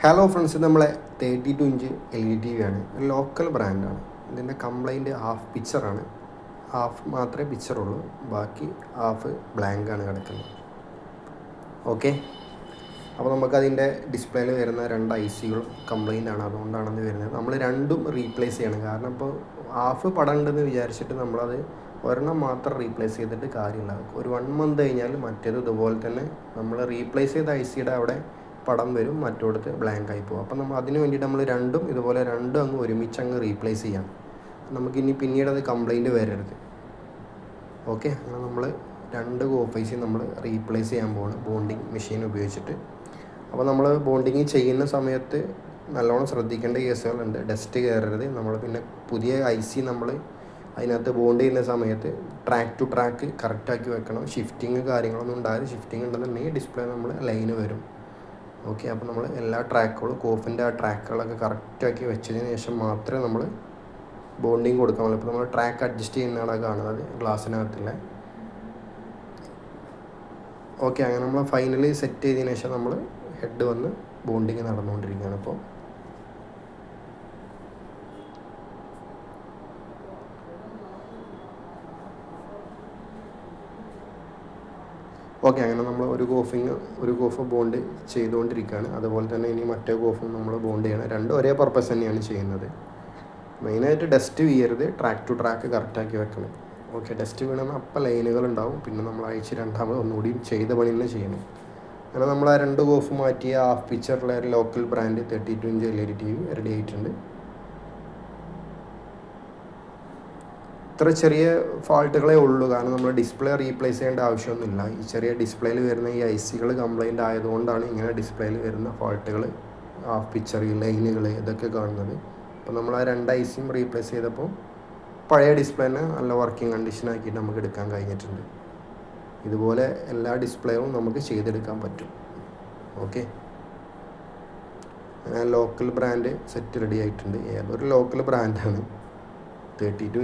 Hello friends, നമ്മളെ 32 inch LED ആണ്. ഒരു ലോക്കൽ ബ്രാൻഡാണ്. ഇതിൻ്റെ കംപ്ലൈൻറ്റ് ഹാഫ് പിക്ചറാണ്. ഹാഫ് മാത്രമേ പിക്ചറുള്ളൂ, ബാക്കി ഹാഫ് ബ്ലാങ്കാണ് കിടക്കുന്നത്. ഓക്കെ, അപ്പോൾ നമുക്കതിൻ്റെ ഡിസ്പ്ലേയിൽ വരുന്ന രണ്ട് ICകളും കംപ്ലൈൻ്റ് ആണ്. അതുകൊണ്ടാണെന്ന് വരുന്നത്. നമ്മൾ രണ്ടും റീപ്ലേസ് ചെയ്യണം. കാരണം ഇപ്പോൾ ഹാഫ് പടം ഉണ്ടെന്ന് വിചാരിച്ചിട്ട് നമ്മളത് ഒരെണ്ണം മാത്രം റീപ്ലേസ് ചെയ്തിട്ട് കാര്യമില്ല. ഒരു 1 മന്ത് കഴിഞ്ഞാൽ മറ്റേത് ഇതുപോലെ തന്നെ നമ്മൾ റീപ്ലേസ് ചെയ്ത ICയുടെ അവിടെ പടം വരും, മറ്റോടത്ത് ബ്ലാങ്ക് ആയി പോകും. അപ്പം നമ്മൾ അതിന് വേണ്ടിയിട്ട് നമ്മൾ രണ്ടും അങ്ങ് ഒരുമിച്ച് അങ്ങ് റീപ്ലേസ് ചെയ്യാം. നമുക്കിനി പിന്നീട് അത് കംപ്ലൈൻറ്റ് വരരുത്. ഓക്കെ, അങ്ങനെ നമ്മൾ രണ്ട് കോപ്പൈസ് നമ്മൾ റീപ്ലേസ് ചെയ്യാൻ പോകുന്നു ബോണ്ടിങ് മെഷീൻ ഉപയോഗിച്ചിട്ട്. അപ്പോൾ നമ്മൾ ബോണ്ടിങ് ചെയ്യുന്ന സമയത്ത് നല്ലോണം ശ്രദ്ധിക്കേണ്ട കേസുകളുണ്ട്. ഡസ്റ്റ് കയറരുത്. നമ്മൾ പിന്നെ പുതിയ IC നമ്മൾ അതിനകത്ത് ബോണ്ട് ചെയ്യുന്ന സമയത്ത് ട്രാക്ക് ടു ട്രാക്ക് കറക്റ്റാക്കി വെക്കണം. ഷിഫ്റ്റിങ് കാര്യങ്ങളൊന്നും ഉണ്ടായത്. ഷിഫ്റ്റിംഗ് ഉണ്ടെന്നുണ്ടെങ്കിൽ ഡിസ്പ്ലേ നമ്മൾ ലൈന് വരും. ഓക്കെ, അപ്പോൾ നമ്മൾ എല്ലാ ട്രാക്കുകളും കോഫിൻ്റെ ആ ട്രാക്കുകളൊക്കെ കറക്റ്റാക്കി വെച്ചതിന് ശേഷം മാത്രമേ നമ്മൾ ബോണ്ടിങ് കൊടുക്കാൻ പറ്റുള്ളൂ. ഇപ്പോൾ നമ്മൾ ട്രാക്ക് അഡ്ജസ്റ്റ് ചെയ്യുന്നതാണ് കാണുന്നത് ഗ്ലാസ്സിനകത്തുള്ള. ഓക്കെ, അങ്ങനെ നമ്മൾ ഫൈനലി സെറ്റ് ചെയ്തതിന് ശേഷം നമ്മൾ ഹെഡ് വന്ന് ബോണ്ടിങ് നടന്നുകൊണ്ടിരിക്കുകയാണ്. അപ്പോൾ ഓക്കെ, അങ്ങനെ നമ്മൾ ഒരു കോഫ് ബോണ്ട് ചെയ്തുകൊണ്ടിരിക്കുകയാണ്. അതുപോലെ തന്നെ ഇനി മറ്റേ കോഫും നമ്മൾ ബോണ്ട് ചെയ്യണം. രണ്ടും ഒരേ പർപ്പസ് തന്നെയാണ് ചെയ്യുന്നത്. മെയിനായിട്ട് ഡസ്റ്റ് വീഴരുത്, ട്രാക്ക് ടു ട്രാക്ക് കറക്റ്റാക്കി വെക്കണം. ഓക്കെ, ഡസ്റ്റ് വീണാൽ അപ്പം ലൈനുകൾ ഉണ്ടാവും. പിന്നെ നമ്മൾ രണ്ടാമത് ഒന്നുകൂടിയും ചെയ്ത പണി തന്നെ ചെയ്യണം. അങ്ങനെ നമ്മൾ ആ രണ്ട് കോഫ് മാറ്റിയ ഹാഫ് പിക്ചറിലെ ഒരു local brand 32 inch LED TV ready ആയിട്ടുണ്ട്. ഇത്ര ചെറിയ ഫാൾട്ടുകളേ ഉള്ളൂ. കാരണം നമ്മൾ ഡിസ്പ്ലേ റീപ്ലേസ് ചെയ്യേണ്ട ആവശ്യമൊന്നുമില്ല. ഈ ചെറിയ ഡിസ്പ്ലേയിൽ വരുന്ന ഈ ICകൾ കംപ്ലൈൻ്റ് ആയതുകൊണ്ടാണ് ഇങ്ങനെ ഡിസ്പ്ലേയിൽ വരുന്ന ഫാൾട്ടുകൾ, ഹാഫ് പിക്ചർ, ലൈനുകൾ ഇതൊക്കെ കാണുന്നത്. അപ്പോൾ നമ്മൾ ആ രണ്ട് ICയും റീപ്ലേസ് ചെയ്തപ്പോൾ പഴയ ഡിസ്പ്ലേനെ നല്ല വർക്കിംഗ് കണ്ടീഷനാക്കിയിട്ട് നമുക്ക് എടുക്കാൻ കഴിഞ്ഞിട്ടുണ്ട്. ഇതുപോലെ എല്ലാ ഡിസ്പ്ലേയും നമുക്ക് ചെയ്തെടുക്കാൻ പറ്റും. Okay, local brand set ready ആയിട്ടുണ്ട്. ഏതൊരു ലോക്കൽ ബ്രാൻഡാണ് 32